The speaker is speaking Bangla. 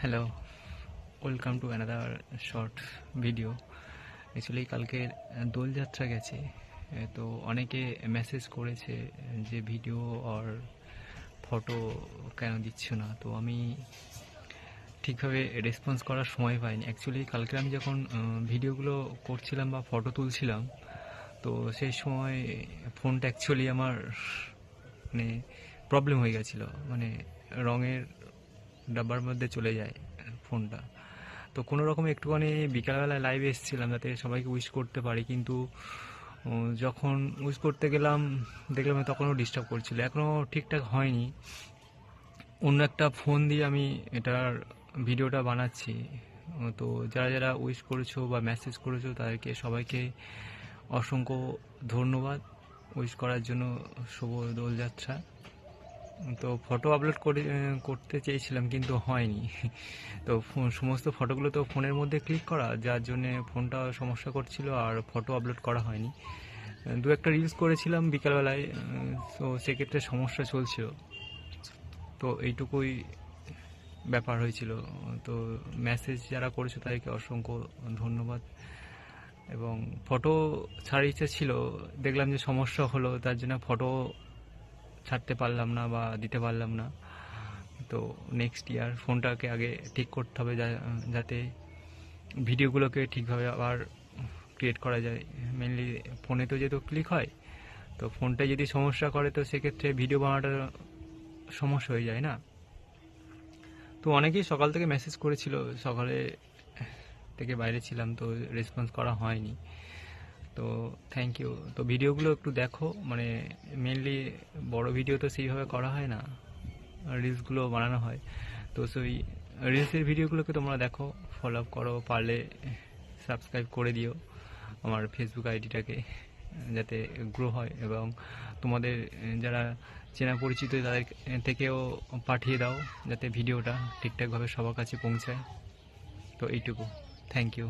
Hello, welcome to another short video. Actually কালকে দোলযাত্রা গেছে, তো অনেকে মেসেজ করেছে যে ভিডিও আর ফটো কেন দিচ্ছ না। তো আমি ঠিকভাবে রেসপন্স করার সময় পাইনি। অ্যাকচুয়ালি কালকে আমি যখন ভিডিওগুলো করছিলাম বা ফটো তুলছিলাম, তো সেই সময় ফোনটা অ্যাকচুয়ালি আমার মানে প্রবলেম হয়ে গেছিলো, মানে রঙের ডাব্বার মধ্যে চলে যায় ফোনটা। তো কোনো রকম একটুখানি বিকালবেলায় লাইভে এসেছিলাম যাতে সবাইকে উইশ করতে পারি, কিন্তু যখন উইশ করতে গেলাম দেখলাম তখনও ডিস্টার্ব করছিল, এখনও ঠিকঠাক হয়নি। অন্য একটা ফোন দিয়ে আমি এটার ভিডিওটা বানাচ্ছি। তো যারা যারা উইশ করেছো বা মেসেজ করেছো তাদেরকে সবাইকে অসংখ্য ধন্যবাদ উইশ করার জন্য। শুভ দোলযাত্রা। তো ফটো আপলোড করতে চেয়েছিলাম কিন্তু হয়নি। তো সমস্ত ফটোগুলো তো ফোনের মধ্যে ক্লিক করা, যার জন্যে ফোনটা সমস্যা করছিল আর ফটো আপলোড করা হয়নি। দু একটা রিলস করেছিলাম বিকালবেলায়, তো সেক্ষেত্রে সমস্যা চলছিল। তো এইটুকুই ব্যাপার হয়েছিল। তো মেসেজ যারা করেছে তাদেরকে অসংখ্য ধন্যবাদ। এবং ফটো ছাড়ার ইচ্ছা ছিল, দেখলাম যে সমস্যা হলো, তার জন্য ফটো ছাড়তে পারলাম না বা দিতে পারলাম না। তো নেক্সট ইয়ার ফোনটাকে আগে ঠিক করতে হবে যাতে ভিডিওগুলোকে ঠিকভাবে আবার ক্রিয়েট করা যায়। মেনলি ফোনে তো যেহেতু ক্লিক হয়, তো ফোনটা যদি সমস্যা করে তো সেক্ষেত্রে ভিডিও বানানোটা সমস্যা হয়ে যায় না। তো অনেকেই সকাল থেকে মেসেজ করেছিল, সকালে থেকে বাইরে ছিলাম তো রেসপন্স করা হয়নি। তো থ্যাংক ইউ। তো ভিডিওগুলো একটু দেখো, মানে মেনলি বড় ভিডিও তো সেইভাবে করা হয় না, রিলসগুলো বানানো হয়। তো সেই রিলসের ভিডিওগুলোকে তোমরা দেখো, ফলো আপ করো, পারলে সাবস্ক্রাইব করে দিও আমার ফেসবুক আইডিটাকে, যাতে গ্রো হয়। এবং তোমাদের যারা চেনা পরিচিত তাদের থেকেও পাঠিয়ে দাও যাতে ভিডিওটা ঠিকঠাকভাবে সবার কাছে পৌঁছায়। তো এইটুকু, থ্যাংক ইউ।